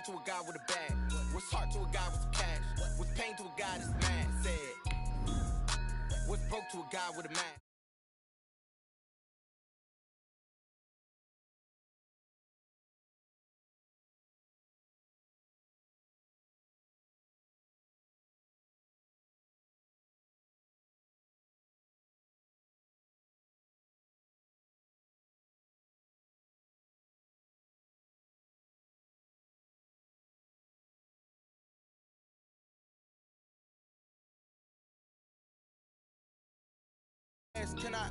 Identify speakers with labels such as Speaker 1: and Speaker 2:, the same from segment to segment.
Speaker 1: to a guy with a bag? What's heart to a guy with some cash? What's pain to a guy that's mad? Said, what's broke to a guy with a man? Can I?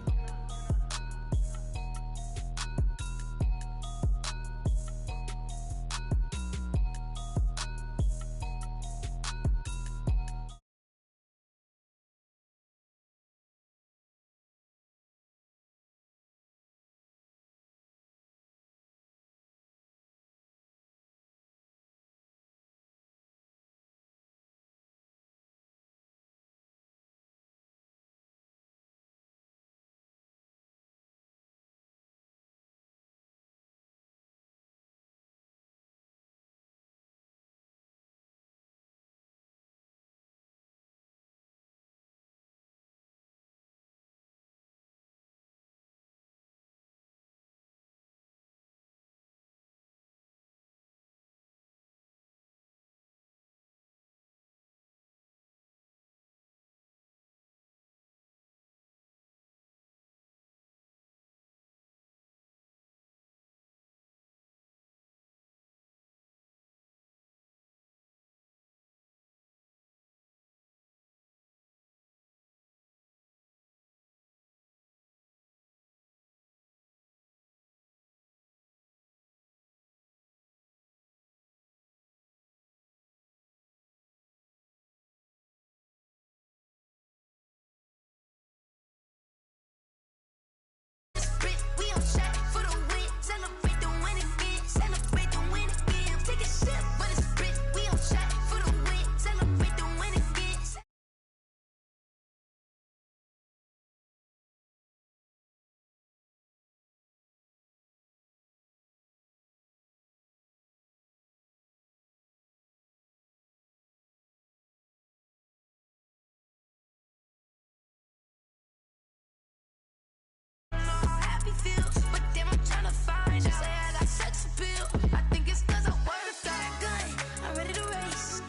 Speaker 2: But then I'm trying to find out. Say I got sex appeal. I think it's cause I work that gun. I'm ready to race.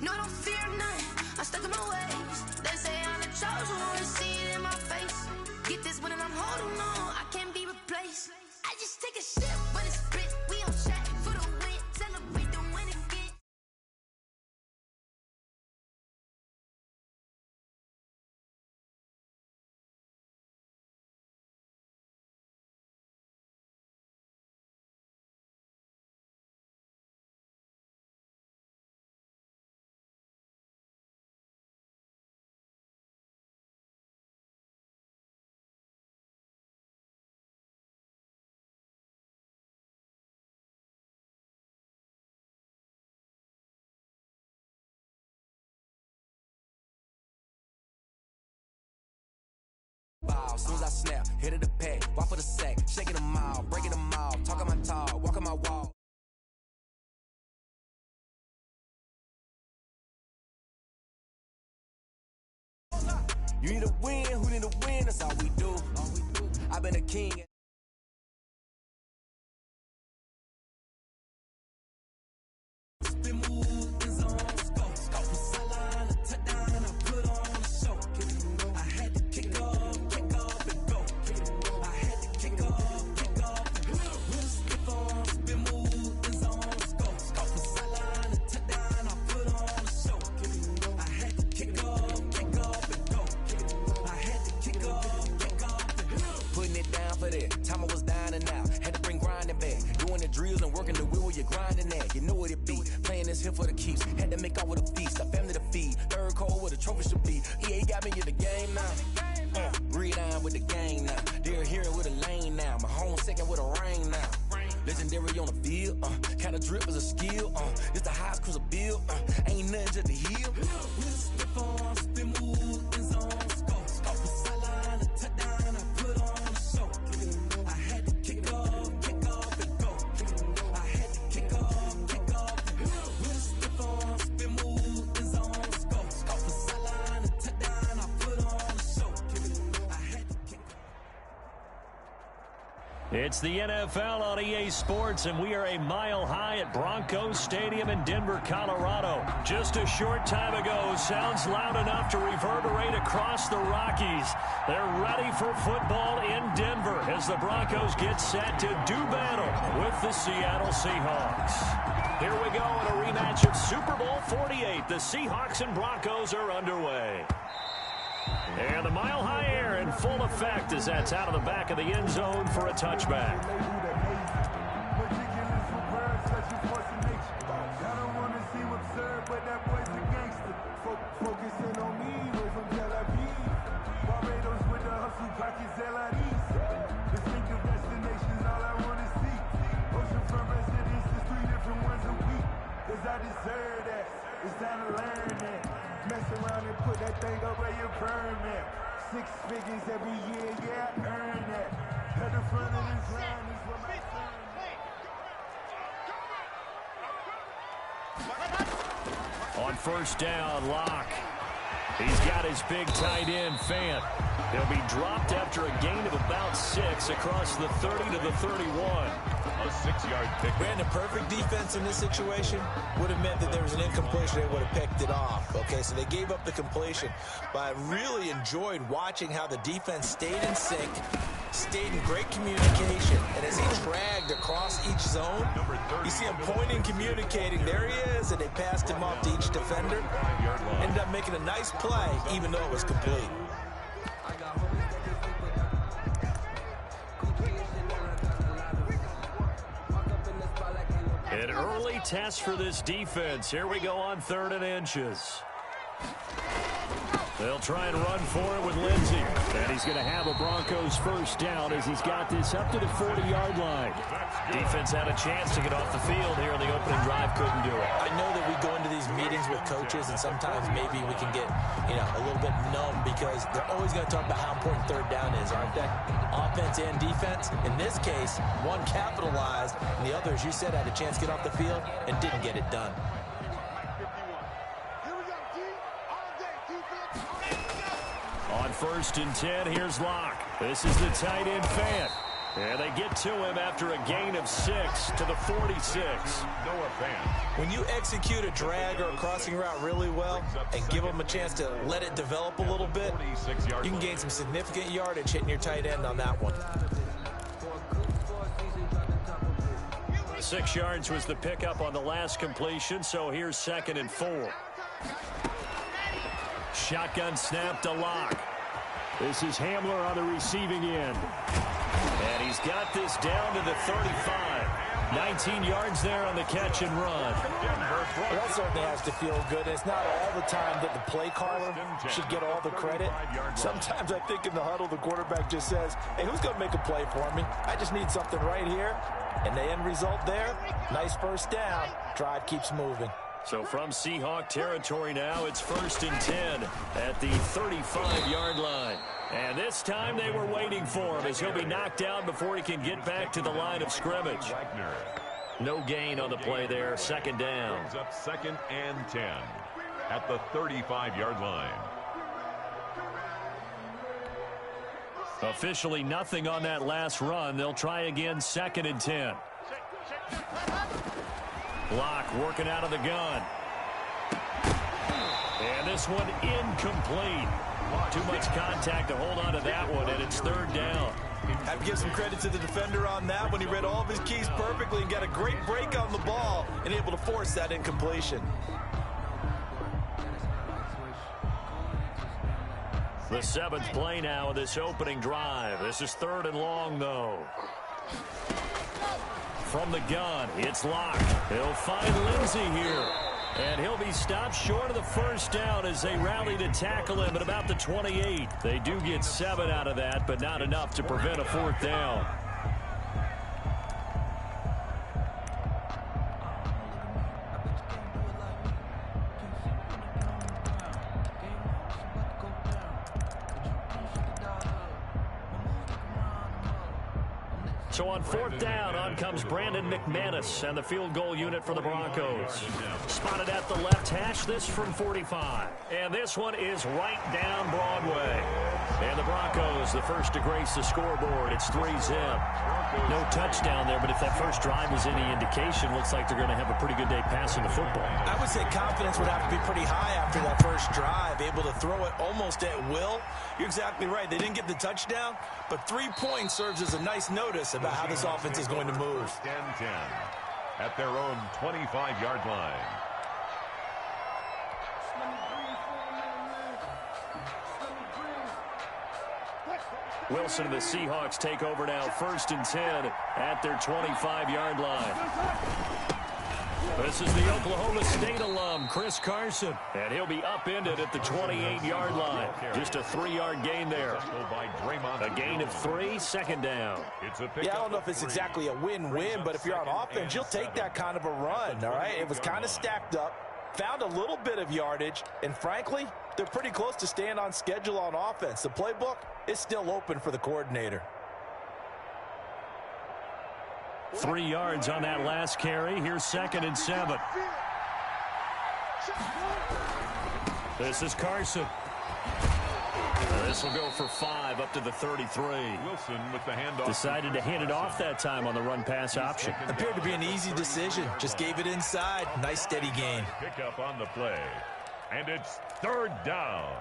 Speaker 2: No, I don't fear none. I'm stuck in my ways. They say I'm the chosen one. See it in my face. Get this when I'm holding on. I can't be replaced. I just take a sip when it's split. We on chat for the win. Celebrate the win again.
Speaker 1: As soon as I snap, hit of the pack, walk for the sack, shaking them all, breaking them all, talking my talk, walking my wall. You need a win, who need a win? That's all we do. I've been a king. Spin move, is on scope. Scope from sideline to touchdown, I put on the show. I had to kick off and go. I had to kick off and go. Real stiff on spin move, is on scope. Scope from sideline to touchdown, I put on the show. I had to kick off and go. I had to kick off and go. Putting it down for that. Time I was down and out. Had to bring grinding back. Doing the drills and working the wheel where you're grinding at. You know what it be. Playing this here for the keeps. Had to make off with a feast. A family to feed. Third cold where the trophy should be. EA got me in the game now. Breed on with the gang now. They're here with a lane now. My home second with a ring now. Legendary on the field. Kind of drip is a skill. It's the highest cruiser bill. Ain't nothing just to heal. Step on, spin move, is on scope. Scope from sideline to touchdown, I put on the show. I had to kick off and go. I had to kick off and go.
Speaker 3: It's the NFL on EA Sports, and we are a mile high at Broncos Stadium in Denver, Colorado. Just a short time ago, sounds loud enough to reverberate across the Rockies. They're ready for football in Denver as the Broncos get set to do battle with the Seattle Seahawks. Here we go in a rematch of Super Bowl 48. The Seahawks and Broncos are underway. And the mile-high air in full effect as that's out of the back of the end zone for a touchback.
Speaker 1: I deserve that. It's time to learn that. Mess around and put that thing up where you permit. 6 figures every year, yeah, I earn that. At the front of this line is where my son.
Speaker 3: On first down, Locke. He's got his big tight end, Fant. He'll be dropped after a gain of about 6 across the 30 to the 31.
Speaker 4: A 6-yard pick.
Speaker 5: Brandon, perfect defense in this situation would have meant that there was an incompletion. They would have picked it off. Okay, so they gave up the completion. But I really enjoyed watching how the defense stayed in sync, stayed in great communication. And as he dragged across each zone, you see him pointing, communicating. There he is, and they passed him off to each defender. Ended up making a nice play, even though it was complete.
Speaker 3: An early test for this defense. Here we go on 3rd and inches. They'll try and run for it with Lindsey. And he's going to have a Broncos first down as he's got this up to the 40-yard line. Defense had a chance to get off the field here in the opening drive. Couldn't do it.
Speaker 5: I know that we go into these meetings with coaches, and sometimes maybe we can get, a little bit numb because they're always going to talk about how important 3rd down is, aren't they? Offense and defense. In this case, one capitalized, and the other, as you said, had a chance to get off the field and didn't get it done.
Speaker 3: On 1st and 10, here's Locke. This is the tight end, Fant. And they get to him after a gain of 6 to the 46.
Speaker 4: Noah Fant.
Speaker 5: When you execute a drag or a crossing route really well and give them a chance to let it develop a little bit, you can gain some significant yardage hitting your tight end on that one.
Speaker 3: 6 yards was the pickup on the last completion, so here's 2nd and 4. Shotgun snap to Locke. This is Hamler on the receiving end. And he's got this down to the 35. 19 yards there on the catch and run.
Speaker 5: Well, that certainly has to feel good. It's not all the time that the play caller should get all the credit. Sometimes I think in the huddle, the quarterback just says, hey, who's going to make a play for me? I just need something right here. And the end result there, nice first down. Drive keeps moving.
Speaker 3: So from Seahawk territory now, it's 1st and 10 at the 35-yard line. And this time they were waiting for him as he'll be knocked down before he can get back to the line of scrimmage. No gain on the play there, 2nd down.
Speaker 4: Brings up 2nd and 10 at the 35-yard line.
Speaker 3: Officially nothing on that last run. They'll try again, 2nd and 10. Locke working out of the gun. And this one incomplete. Too much contact to hold on to that one, and it's 3rd down.
Speaker 5: Have to give some credit to the defender on that when he read all of his keys perfectly and got a great break on the ball and able to force that incompletion.
Speaker 3: The 7th play now of this opening drive. This is 3rd and long, though. From the gun, it's Locke. He'll find Lindsey here. And he'll be stopped short of the first down as they rally to tackle him at about the 28. They do get 7 out of that, but not enough to prevent a 4th down. So on 4th down, on comes Brandon McManus and the field goal unit for the Broncos. Spotted at the left hash, this from 45. And this one is right down Broadway. And the Broncos, the first to grace the scoreboard. It's 3-zip. No touchdown there, but if that first drive is any indication, looks like they're going to have a pretty good day passing the football.
Speaker 5: I would say confidence would have to be pretty high after that first drive, able to throw it almost at will. You're exactly right. They didn't get the touchdown, but 3 points serves as a nice notice about how this offense is going to move.
Speaker 4: 10-10 at their own 25-yard line.
Speaker 3: Wilson and the Seahawks take over now, 1st and 10 at their 25-yard line. This is the Oklahoma State alum, Chris Carson, and he'll be upended at the 28-yard line. Just a 3-yard gain there. A gain of 3, 2nd down.
Speaker 5: Yeah, I don't know if it's exactly a win-win, but if you're on offense, you'll take that kind of a run, all right? It was kind of stacked up, found a little bit of yardage, and frankly, they're pretty close to staying on schedule on offense. The playbook is still open for the coordinator.
Speaker 3: 3 yards on that last carry. Here's 2nd and 7. This is Carson. This will go for 5 up to the 33.
Speaker 4: Wilson with the handoff.
Speaker 3: Decided to hand it off that time on the run-pass option.
Speaker 5: Appeared to be an easy decision. Just gave it inside. Nice steady gain.
Speaker 4: Pick up on the play. And it's 3rd down.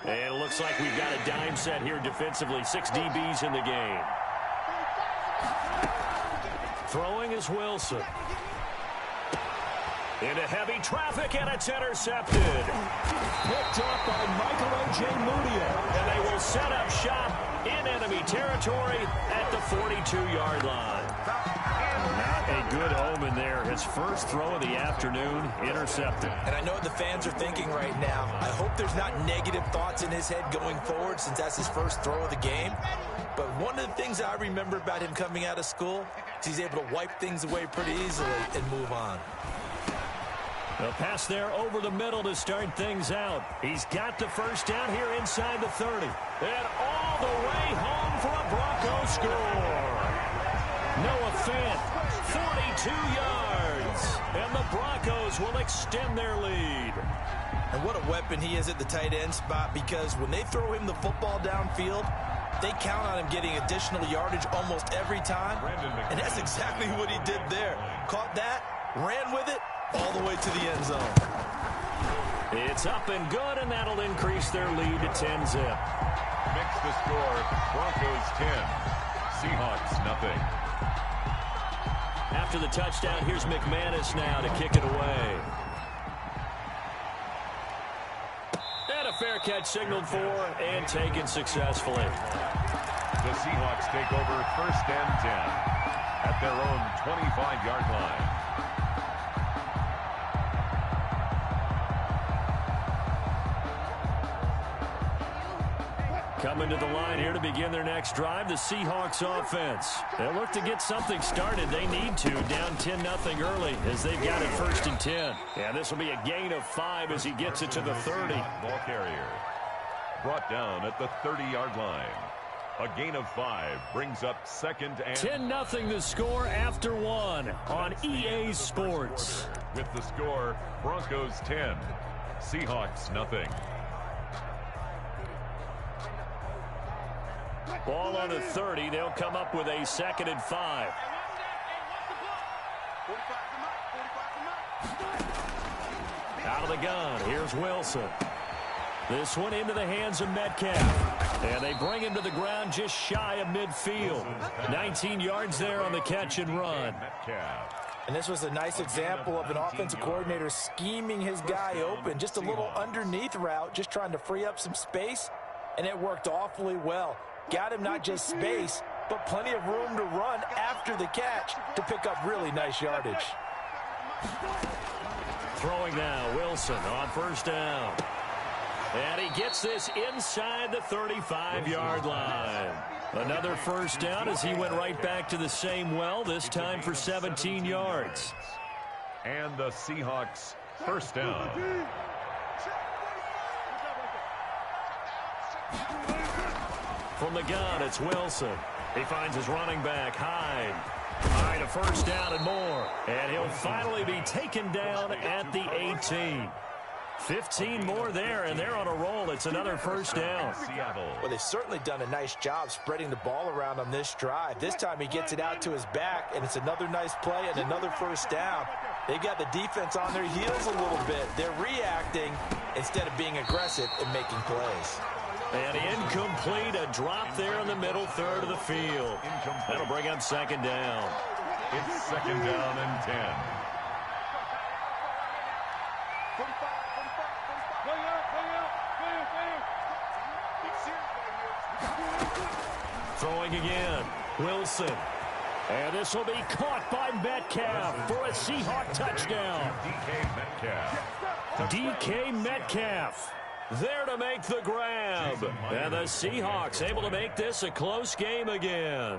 Speaker 3: And it looks like we've got a dime set here defensively. 6 DBs in the game. Throwing is Wilson. Into heavy traffic, and it's intercepted. Picked up by Michael O.J. Mudia. And they will set up shop in enemy territory at the 42-yard line. Not a good omen there. His first throw of the afternoon, intercepted.
Speaker 5: And I know what the fans are thinking right now. I hope there's not negative thoughts in his head going forward since that's his first throw of the game. But one of the things I remember about him coming out of school is he's able to wipe things away pretty easily and move on.
Speaker 3: A pass there over the middle to start things out. He's got the first down here inside the 30. And all the way home for a Bronco score. Noah Fant, 42 yards. And the Broncos will extend their lead.
Speaker 5: And what a weapon he is at the tight end spot, because when they throw him the football downfield, they count on him getting additional yardage almost every time. And that's exactly what he did there. Caught that, ran with it, all the way to the end zone.
Speaker 3: It's up and good, and that'll increase their lead to 10-zip.
Speaker 4: Mix the score. Broncos 10. Seahawks nothing.
Speaker 3: After the touchdown, here's McManus now to kick it away. And a fair catch signaled for and taken successfully.
Speaker 4: The Seahawks take over 1st and 10 at their own 25-yard line.
Speaker 3: Coming to the line here to begin their next drive, the Seahawks offense. They'll look to get something started. They need to, down 10-0 early as they've got it 1st and 10. Yeah, this will be a gain of 5 as he gets it to the 30.
Speaker 4: Ball carrier brought down at the 30-yard line. A gain of 5 brings up 2nd and
Speaker 3: 10-0 the score after 1 on EA Sports.
Speaker 4: With the score, Broncos 10, Seahawks nothing.
Speaker 3: Ball on the 30. They'll come up with a 2nd and 5. Out of the gun. Here's Wilson. This one into the hands of Metcalf. And they bring him to the ground just shy of midfield. 19 yards there on the catch and run.
Speaker 5: And this was a nice example of an offensive coordinator scheming his guy open. Just a little underneath route, just trying to free up some space. And it worked awfully well. Got him not just space, but plenty of room to run after the catch to pick up really nice yardage.
Speaker 3: Throwing now, Wilson on 1st down. And he gets this inside the 35-yard line. Another 1st down as he went right back to the same well, this time for 17 yards.
Speaker 4: And the Seahawks 1st down.
Speaker 3: From the gun, it's Wilson. He finds his running back, Hyde. All right, a first down and more. And he'll finally be taken down at the 18. 15 more there, and they're on a roll. It's another first down.
Speaker 5: Well, they've certainly done a nice job spreading the ball around on this drive. This time he gets it out to his back, and it's another nice play and another first down. They've got the defense on their heels a little bit. They're reacting instead of being aggressive and making plays.
Speaker 3: And incomplete, a drop there in the middle third of the field. That'll bring up second down.
Speaker 4: It's second down and 10.
Speaker 3: Throwing again, Wilson. And this will be caught by Metcalf for a Seahawk touchdown. DK Metcalf there to make the grab. And the Seahawks able to make this a close game again.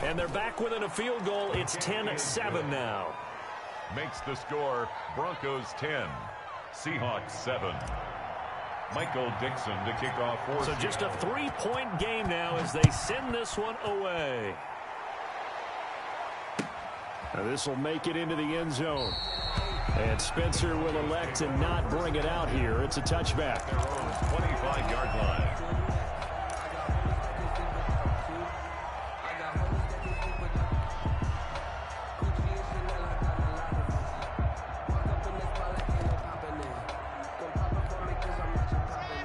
Speaker 3: And they're back within a field goal. It's 10-7 now.
Speaker 4: Makes the score Broncos 10, Seahawks 7. Michael Dixon to kick off for.
Speaker 3: So just a 3-point game now as they send this one away. Now this will make it into the end zone. And Spencer will elect to not bring it out here. It's a touchback.
Speaker 4: 25-yard line.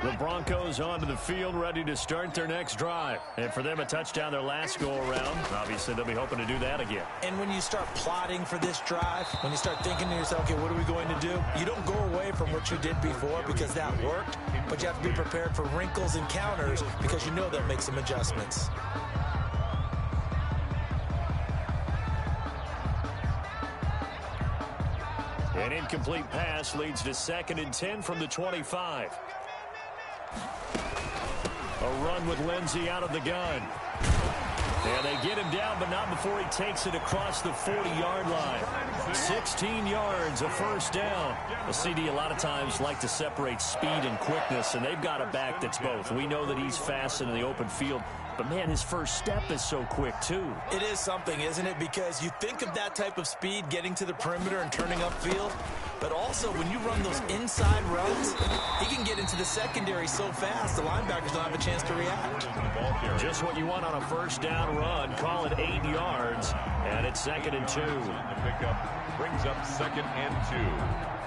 Speaker 3: The Broncos onto the field, ready to start their next drive. And for them, a touchdown their last go-around. Obviously, they'll be hoping to do that again.
Speaker 5: And when you start plotting for this drive, when you start thinking to yourself, okay, what are we going to do? You don't go away from what you did before because that worked, but you have to be prepared for wrinkles and counters because you know they'll make some adjustments.
Speaker 3: An incomplete pass leads to 2nd and 10 from the 25. A run with Lindsey out of the gun. And they get him down, but not before he takes it across the 40-yard line. 16 yards, a first down. The CD a lot of times like to separate speed and quickness, and they've got a back that's both. We know that he's fast in the open field, but, man, his first step is so quick, too.
Speaker 5: It is something, isn't it? Because you think of that type of speed getting to the perimeter and turning upfield, but also when you run those inside runs, he can get into the secondary so fast the linebackers don't have a chance to react.
Speaker 3: Just what you want on a first down run. Call it 8 yards, and it's 2nd and 2.
Speaker 4: The pickup brings up 2nd and 2.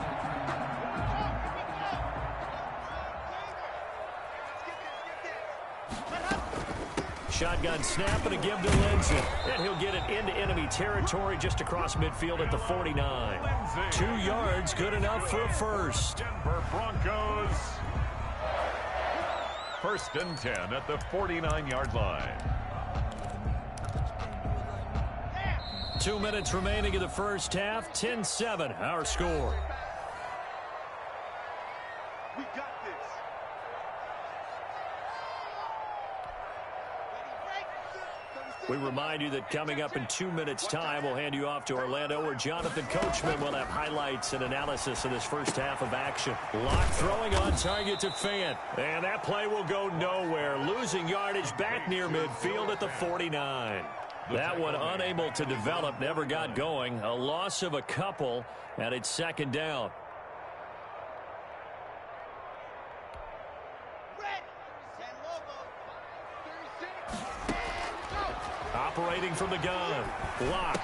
Speaker 3: Shotgun snap and a give to Lindsey. And he'll get it into enemy territory just across midfield at the 49. 2 yards, good enough for a first.
Speaker 4: Denver Broncos. 1st and 10 at the 49-yard line.
Speaker 3: 2 minutes remaining in the first half. 10-7, our score.
Speaker 6: We got this.
Speaker 3: We remind you that coming up in 2 minutes' time, we'll hand you off to Orlando, where Jonathan Coachman will have highlights and analysis of this first half of action. Lock throwing on target to Fant. And that play will go nowhere. Losing yardage back near midfield at the 49. That one unable to develop, never got going. A loss of a couple, and it's 2nd down. Operating from the gun. Lock.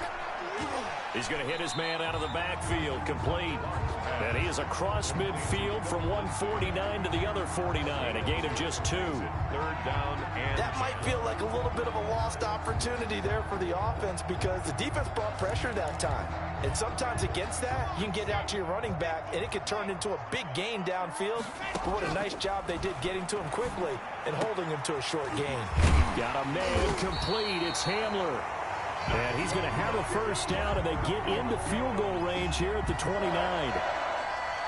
Speaker 3: He's going to hit his man out of the backfield. Complete. And he is across midfield from 149 to the other 49. A gain of just 2.
Speaker 4: 3rd down and
Speaker 5: That might feel like a little bit of a lost opportunity there for the offense because the defense brought pressure that time. And sometimes against that, you can get out to your running back, and it could turn into a big gain downfield. But what a nice job they did getting to him quickly and holding him to a short gain.
Speaker 3: Got a man complete. It's Hamler. And he's going to have a first down, and they get into field goal range here at the 29.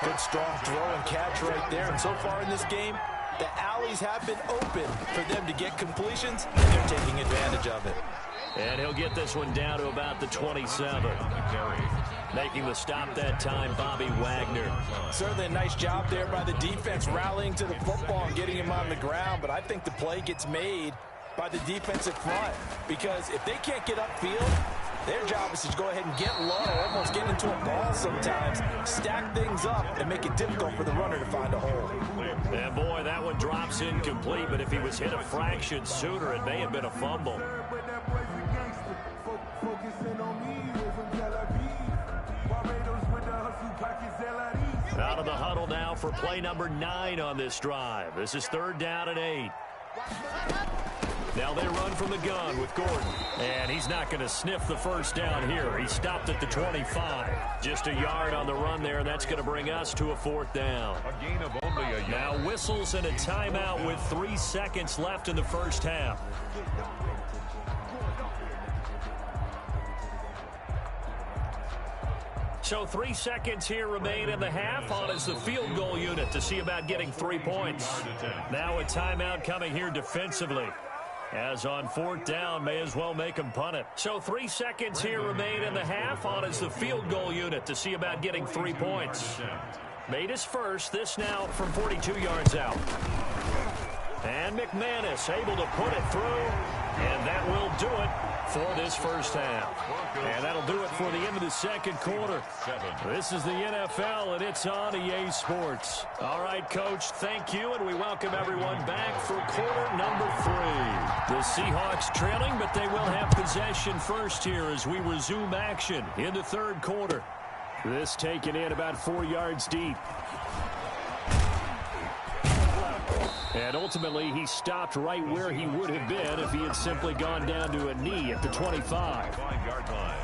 Speaker 5: Good strong throw and catch right there. And so far in this game, the alleys have been open for them to get completions, and they're taking advantage of it.
Speaker 3: And he'll get this one down to about the 27. Making the stop that time, Bobby Wagner.
Speaker 5: Certainly a nice job there by the defense rallying to the football and getting him on the ground, but I think the play gets made by the defensive front, because if they can't get upfield, their job is to go ahead and get low, almost get into a ball sometimes, stack things up, and make it difficult for the runner to find a hole.
Speaker 3: And boy, that one drops incomplete, but if he was hit a fraction sooner, it may have been a fumble. Out of the huddle now for play number 9 on this drive. This is 3rd down and 8. Now they run from the gun with Gordon. And he's not going to sniff the first down here. He stopped at the 25. Just a yard on the run there, and that's going to bring us to a 4th down.
Speaker 4: A gain of only a yard.
Speaker 3: Now whistles and a timeout with 3 seconds left in the first half. So 3 seconds here remain in the half. On is the field goal unit to see about getting 3 points. Now a timeout coming here defensively. As on 4th down, may as well make them punt it. So 3 seconds here remain in the half. On is the field goal unit to see about getting 3 points. Made his first. This now from 42 yards out. And McManus able to put it through. And that will do it for this first half. And that'll do it for the end of the second quarter. This is the NFL, and it's on EA Sports. All right, Coach, thank you, and we welcome everyone back for quarter number 3. The Seahawks trailing, but they will have possession first here as we resume action in the third quarter. This taken in about 4 yards deep. And ultimately, he stopped right where he would have been if he had simply gone down to a knee at the 25.
Speaker 4: 5-yard line.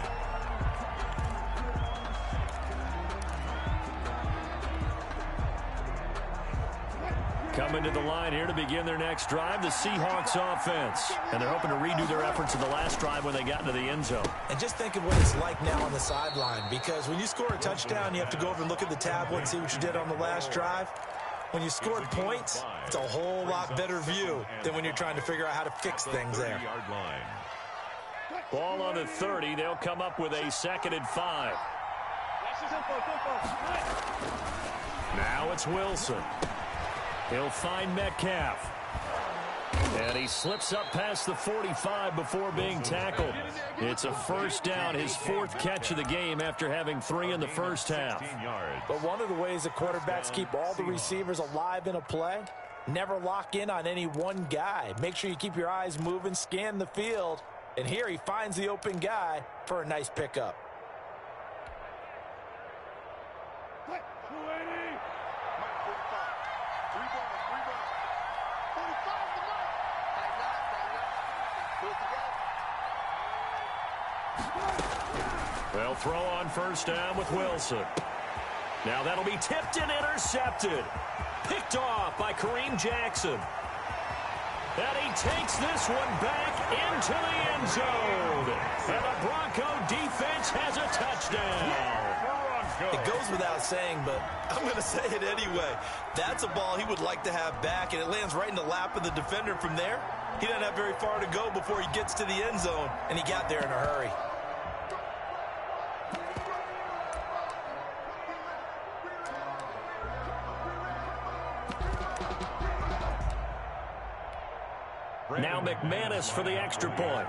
Speaker 3: Coming to the line here to begin their next drive, the Seahawks offense. And they're hoping to redo their efforts in the last drive when they got into the end zone.
Speaker 5: And just think of what it's like now on the sideline, because when you score a touchdown, you have to go over and look at the tablet and see what you did on the last drive. When you scored points, it's a whole lot better view than when you're trying to figure out how to fix things there.
Speaker 3: Ball on the 30. They'll come up with a 2nd and 5. Now it's Wilson. He'll find Metcalf. And he slips up past the 45 before being tackled. It's a first down, his 4th catch of the game after having 3 in the first half.
Speaker 5: But one of the ways that quarterbacks keep all the receivers alive in a play, never lock in on any one guy. Make sure you keep your eyes moving, scan the field. And here he finds the open guy for a nice pickup.
Speaker 3: They'll throw on first down with Wilson. Now that'll be tipped and intercepted. Picked off by Kareem Jackson. And he takes this one back into the end zone. And the Bronco defense has a touchdown.
Speaker 5: It goes without saying, but I'm going to say it anyway. That's a ball he would like to have back, and it lands right in the lap of the defender from there. He doesn't have very far to go before he gets to the end zone, and he got there in a hurry.
Speaker 3: Now McManus for the extra point.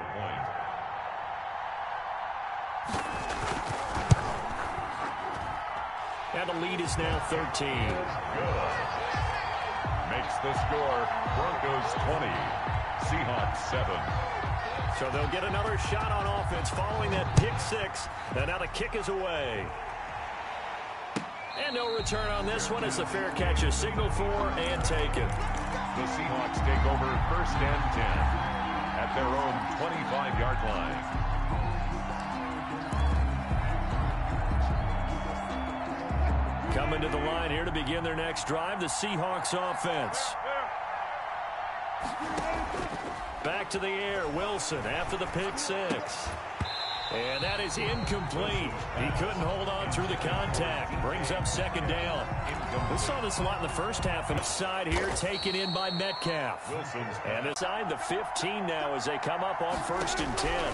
Speaker 3: And the lead is now 13.
Speaker 4: Makes the score Broncos 20, Seahawks 7.
Speaker 3: So they'll get another shot on offense following that pick 6. And now the kick is away. And no return on this one as the fair catch is signaled for and taken.
Speaker 4: The Seahawks take over 1st and 10 at their own 25-yard line.
Speaker 3: Coming to the line here to begin their next drive, the Seahawks offense. Back to the air, Wilson after the pick 6. And that is incomplete. He couldn't hold on through the contact. Brings up 2nd down. We saw this a lot in the first half. And side here taken in by Metcalf. And inside the 15 now as they come up on 1st and 10.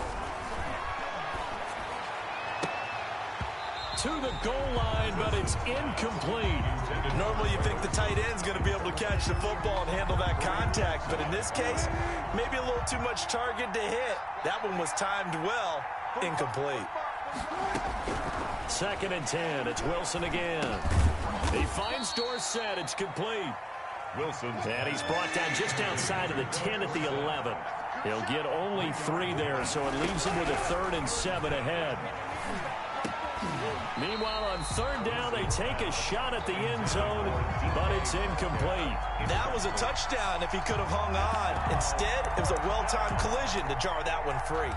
Speaker 3: to the goal line, but it's incomplete.
Speaker 5: Normally you think the tight end's going to be able to catch the football and handle that contact, but in this case, maybe a little too much target to hit. That one was timed well, incomplete.
Speaker 3: 2nd and 10. It's Wilson again. He finds Dorsett. It's complete.
Speaker 4: Wilson.
Speaker 3: And he's brought down just outside of the 10 at the 11. He'll get only 3 there, so it leaves him with a 3rd and 7 ahead. Meanwhile, on 3rd down, they take a shot at the end zone, but it's incomplete.
Speaker 5: That was a touchdown if he could have hung on. Instead, it was a well-timed collision to jar that one free.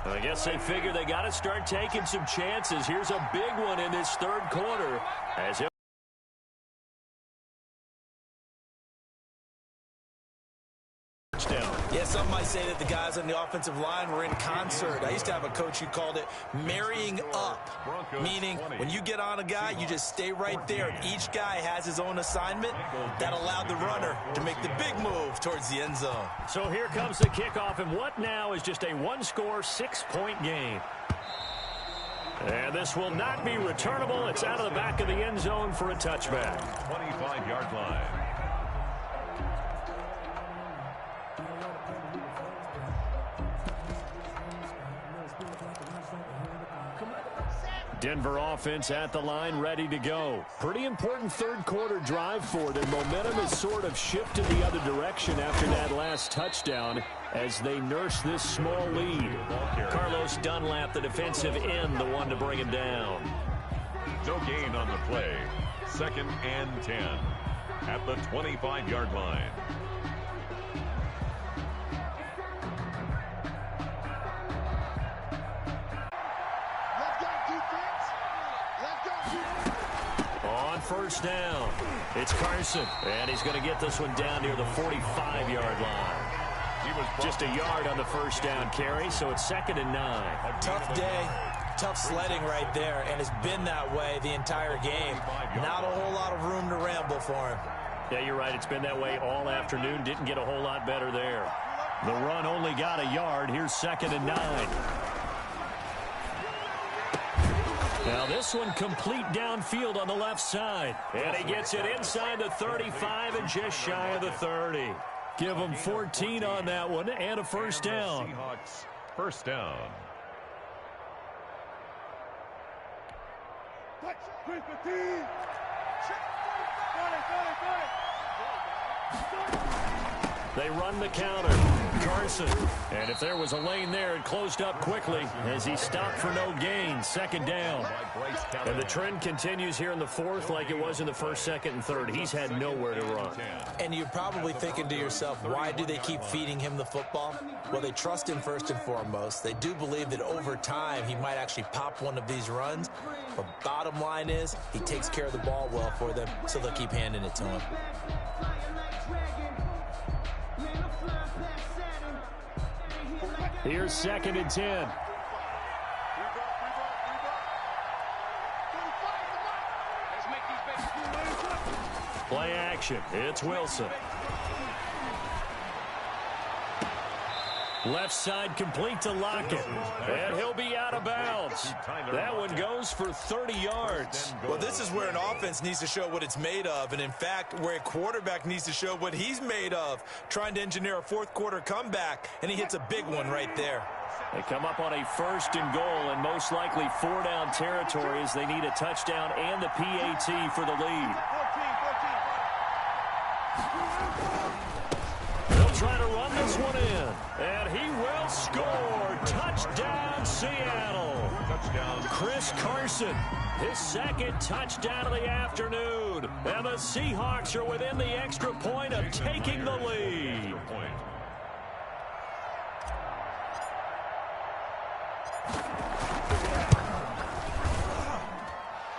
Speaker 3: I guess they figure they got to start taking some chances. Here's a big one in this 3rd quarter. As it
Speaker 5: Yeah, some might say that the guys on the offensive line were in concert. I used to have a coach who called it marrying up, meaning when you get on a guy, you just stay right there, and each guy has his own assignment. That allowed the runner to make the big move towards the end zone.
Speaker 3: So here comes the kickoff, and what now is just a 1-score, 6-point game. And this will not be returnable. It's out of the back of the end zone for a touchback.
Speaker 4: 25-yard line.
Speaker 3: Denver offense at the line, ready to go. Pretty important 3rd quarter drive for them. Momentum has sort of shifted the other direction after that last touchdown as they nurse this small lead. Carlos Dunlap, the defensive end, the one to bring him down.
Speaker 4: No gain on the play. 2nd and 10 at the 25-yard line.
Speaker 3: On 1st down, it's Carson, and he's going to get this one down near the 45-yard line. Just a yard on the 1st down carry, so it's 2nd and 9.
Speaker 5: A tough day, tough sledding right there, and it's been that way the entire game. Not a whole lot of room to ramble for him.
Speaker 3: Yeah, you're right. It's been that way all afternoon. Didn't get a whole lot better there. The run only got a yard. Here's 2nd and 9. Now this one complete downfield on the left side. And he gets it inside the 35 and just shy of the 30. Give him 14 on that one and a 1st down.
Speaker 4: Seahawks 1st down. They run the counter. Carson. And if there was a lane there, it closed up quickly as he stopped for no gain. 2nd down. And the trend continues here in the 4th like it was in the 1st, 2nd, and 3rd. He's had nowhere to run.
Speaker 5: And you're probably thinking to yourself, why do they keep feeding him the football? Well, they trust him first and foremost. They do believe that over time he might actually pop one of these runs. But bottom line is he takes care of the ball well for them, so they'll keep handing it to him.
Speaker 3: Here's 2nd and 10. Play action. It's Wilson. Left side complete to Lockett. And he'll be out of bounds. That one goes for 30 yards.
Speaker 5: Well, this is where an offense needs to show what it's made of. And, in fact, where a quarterback needs to show what he's made of. Trying to engineer a 4th quarter comeback. And he hits a big one right there.
Speaker 3: They come up on a 1st and goal and most likely 4-down territory as they need a touchdown and the PAT for the lead. They'll try to run this one in. And he will score. Touchdown, Seattle.
Speaker 4: Touchdown.
Speaker 3: Chris Carson, his 2nd touchdown of the afternoon. And the Seahawks are within the extra point of taking the lead.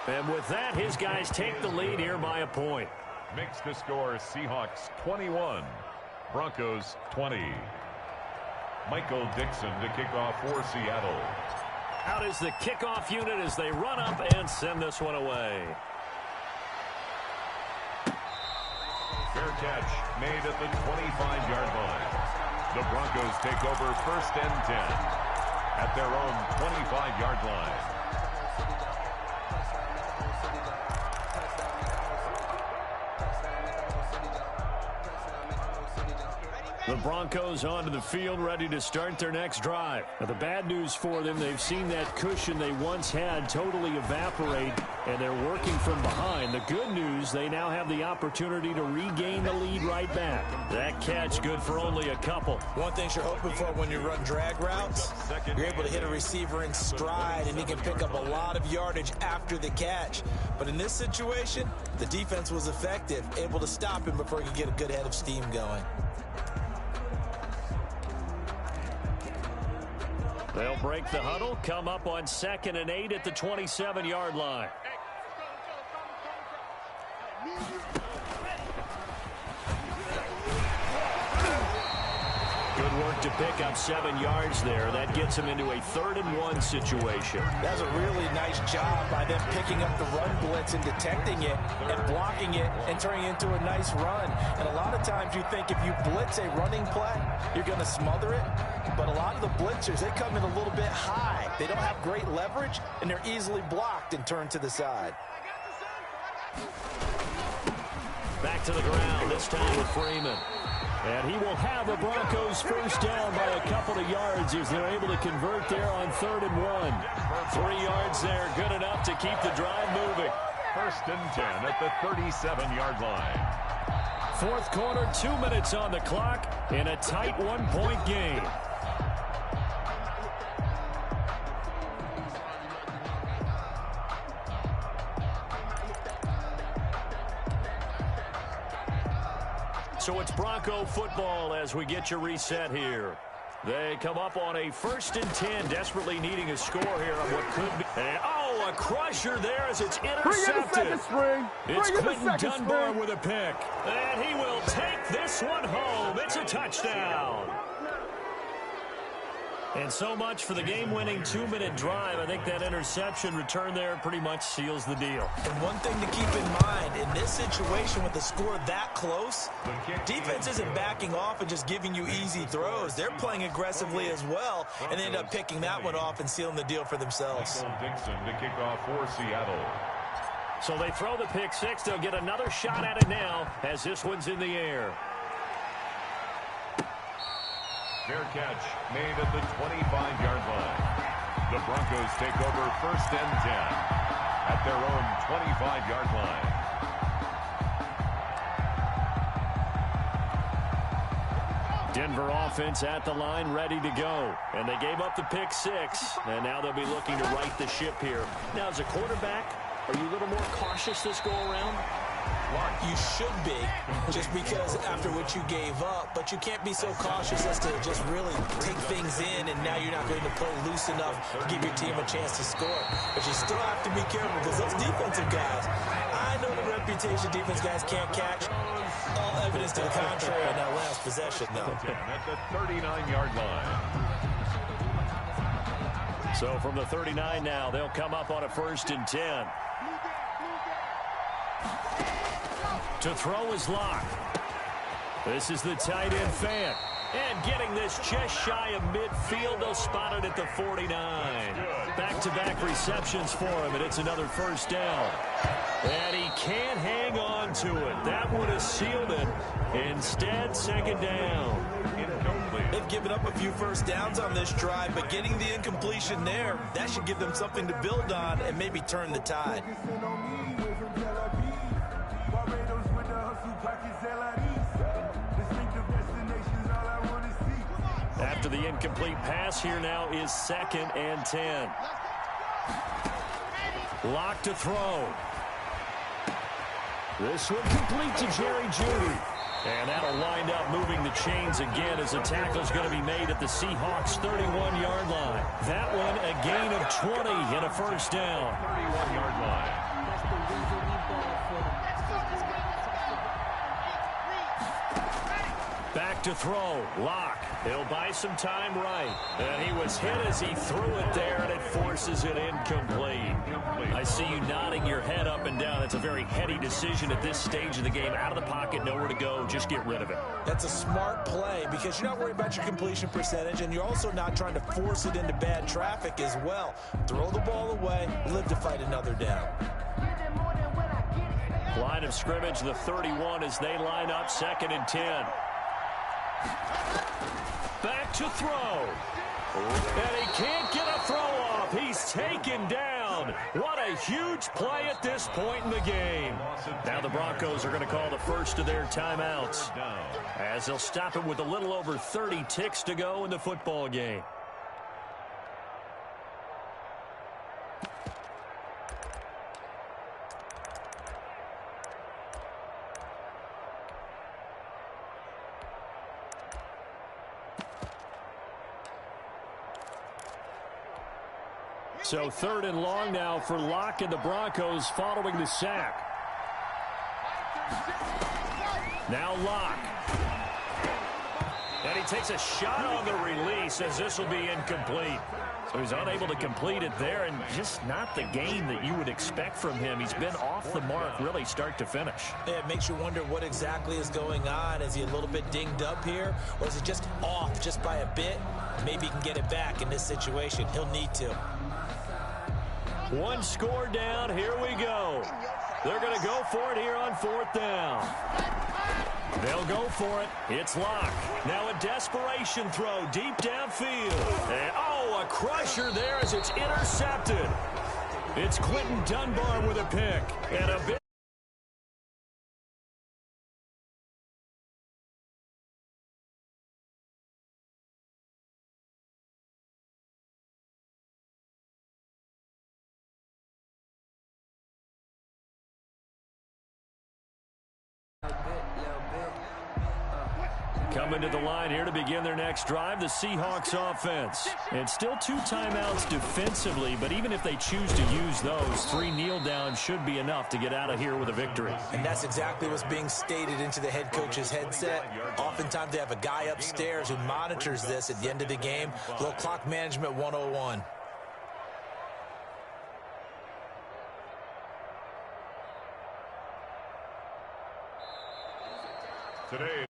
Speaker 3: And with that, his guys take the lead here by a point.
Speaker 4: Makes the score Seahawks 21, Broncos 20. Michael Dixon to kick off for Seattle. Out is the kickoff unit as they run up and send this one away.
Speaker 6: Fair catch made at the 25-yard line. The Broncos take over 1st and 10 at their own 25-yard line.
Speaker 4: The Broncos onto the field, ready to start their next drive. Now, the bad news for them, they've seen that cushion they once had totally evaporate, and they're working from behind. The good news, they now have the opportunity to regain the lead right back. That catch good for only a couple.
Speaker 5: One thing you're hoping for when you run drag routes, you're able to hit a receiver in stride, and he can pick up a lot of yardage after the catch. But in this situation, the defense was effective, able to stop him before he could get a good head of steam going.
Speaker 4: They'll break the huddle, come up on 2nd and 8 at the 27-yard line. Good work to pick up 7 yards there. That gets him into a 3rd and 1 situation.
Speaker 5: That's a really nice job by them picking up the run blitz and detecting it and blocking it and turning it into a nice run. And a lot of times you think if you blitz a running play, you're going to smother it. But a lot of the blitzers, they come in a little bit high. They don't have great leverage, and they're easily blocked and turned to the side.
Speaker 4: Back to the ground, this time with Freeman. And he will have the Broncos first down by a couple of yards as they're able to convert there on 3rd and 1. 3 yards there, good enough to keep the drive moving.
Speaker 6: 1st and 10 at the 37-yard line.
Speaker 4: 4th quarter, 2 minutes on the clock in a tight 1-point game. So it's Bronco football as we get you reset here. They come up on a 1st and 10, desperately needing a score here on what could be. And, oh, a crusher there as it's intercepted. It's Quentin Dunbar with a pick. And he will take this one home. It's a touchdown. And so much for the game-winning 2-minute drive. I think that interception return there pretty much seals the deal.
Speaker 5: And one thing to keep in mind, in this situation with the score that close, defense isn't backing off and just giving you easy throws. They're playing aggressively as well, and they end up picking that one off and sealing the deal for themselves.
Speaker 6: Dixon to kick off for Seattle.
Speaker 4: So they throw the pick six. They'll get another shot at it now as this one's in the air.
Speaker 6: Fair catch made at the 25-yard line. The Broncos take over 1st and 10 at their own 25-yard line.
Speaker 4: Denver offense at the line, ready to go. And they gave up the pick six, and now they'll be looking to right the ship here. Now, as a quarterback, are you a little more cautious this go-around?
Speaker 5: You should be, just because after what you gave up, but you can't be so cautious as to just really take things in, and now you're not going to play loose enough to give your team a chance to score. But you still have to be careful because those defensive guys, I know the reputation defense guys can't catch. All evidence to the contrary in that last possession, though.
Speaker 6: At the 39-yard line.
Speaker 4: So from the 39 now, they'll come up on a 1st and 10. To throw is Locke. This is the tight end Fant. And getting this just shy of midfield. They'll spot it at the 49. Back-to-back receptions for him, and it's another first down. And he can't hang on to it. That would have sealed it. Instead, 2nd down.
Speaker 5: They've given up a few first downs on this drive, but getting the incompletion there, that should give them something to build on and maybe turn the tide.
Speaker 4: After the incomplete pass, here now is 2nd and 10. Locke to throw. This one complete to Jerry Jeudy. And that'll wind up moving the chains again as the tackle's going to be made at the Seahawks' 31-yard line. That one a gain of 20 and a first down.
Speaker 6: 31-yard line.
Speaker 4: Back to throw. Locke. He'll buy some time right. And he was hit as he threw it there, and it forces it incomplete. I see you nodding your head up and down. That's a very heady decision at this stage of the game. Out of the pocket, nowhere to go. Just get rid of it.
Speaker 5: That's a smart play because you're not worried about your completion percentage, and you're also not trying to force it into bad traffic as well. Throw the ball away, live to fight another down.
Speaker 4: Line of scrimmage, the 31 as they line up, 2nd and 10. Back to throw. And he can't get a throw off. He's taken down. What a huge play at this point in the game. Now the Broncos are going to call the first of their timeouts, as they'll stop it with a little over 30 ticks to go in the football game. So 3rd and long now for Locke and the Broncos following the sack. Now Locke. And he takes a shot on the release as this will be incomplete. So he's unable to complete it there, and just not the game that you would expect from him. He's been off the mark really start to finish.
Speaker 5: Yeah, it makes you wonder what exactly is going on. Is he a little bit dinged up here, or is he just off just by a bit? Maybe he can get it back in this situation. He'll need to.
Speaker 4: One score down. Here we go. They're going to go for it here on 4th down. They'll go for it. It's Locke. Now a desperation throw deep downfield. And, oh, a crusher there as it's intercepted. It's Quentin Dunbar with a pick. And a big coming to the line here to begin their next drive, the Seahawks offense. And still 2 timeouts defensively, but even if they choose to use those, 3 kneel downs should be enough to get out of here with a victory.
Speaker 5: And that's exactly what's being stated into the head coach's headset. Oftentimes they have a guy upstairs who monitors this at the end of the game. Little clock management 101.
Speaker 6: Today.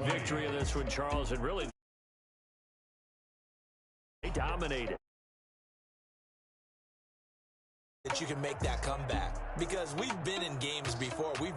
Speaker 4: Victory of this one, Charles, and really they dominated.
Speaker 5: That you can make that comeback, because we've been in games before. We've